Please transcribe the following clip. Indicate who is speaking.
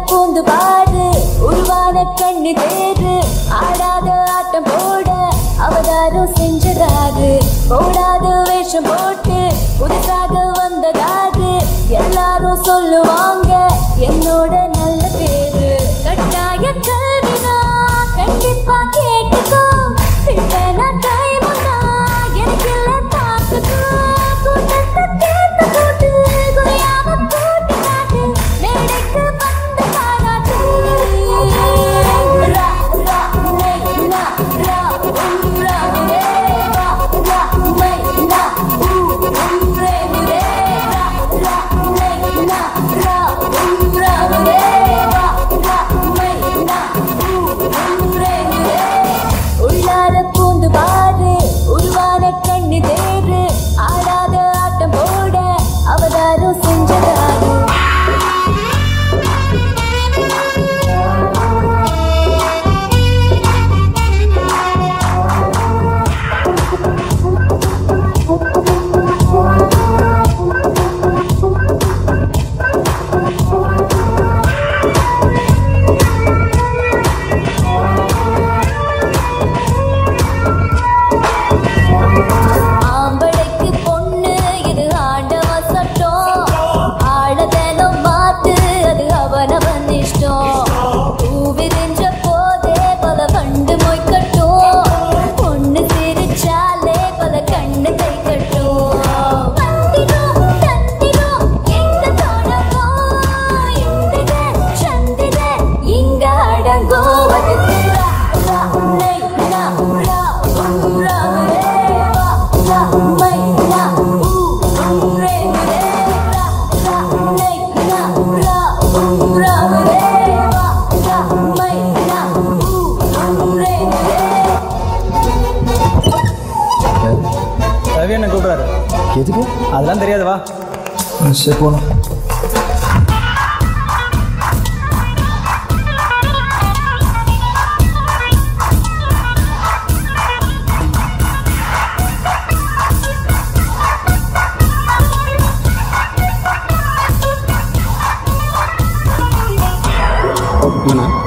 Speaker 1: பூந்து பாரு உருவான கண்ணி தேரு ஆடாத ஆட்டம் போட அவதாரம் செஞ்சதாரு போடாத வேஷம் போட்டு புதுசாக வந்ததாரு எல்லாரும் சொல்லுவாங்க என்னோட நல்ல பேரு கட்டாய கல்வினா கண்டிப்பா கேட்டுக்கோ பிள்ளைனா டைமுனா எனக்கு இல்ல தாக்குக்கோ கூட்டத்தை கேட்டு கூட்டு குறையாம கூட்டு காட்டு மேடைக்கு பூந்து பாரு உருவான கண்ணி தேரு ஆடாத ஆட்டம் போட அவதாரம் செஞ்சதாரு
Speaker 2: என்ன கூப்பிடாரு எதுக்கு அதெல்லாம் தெரியாது வா சரி போனோம்
Speaker 3: என்ன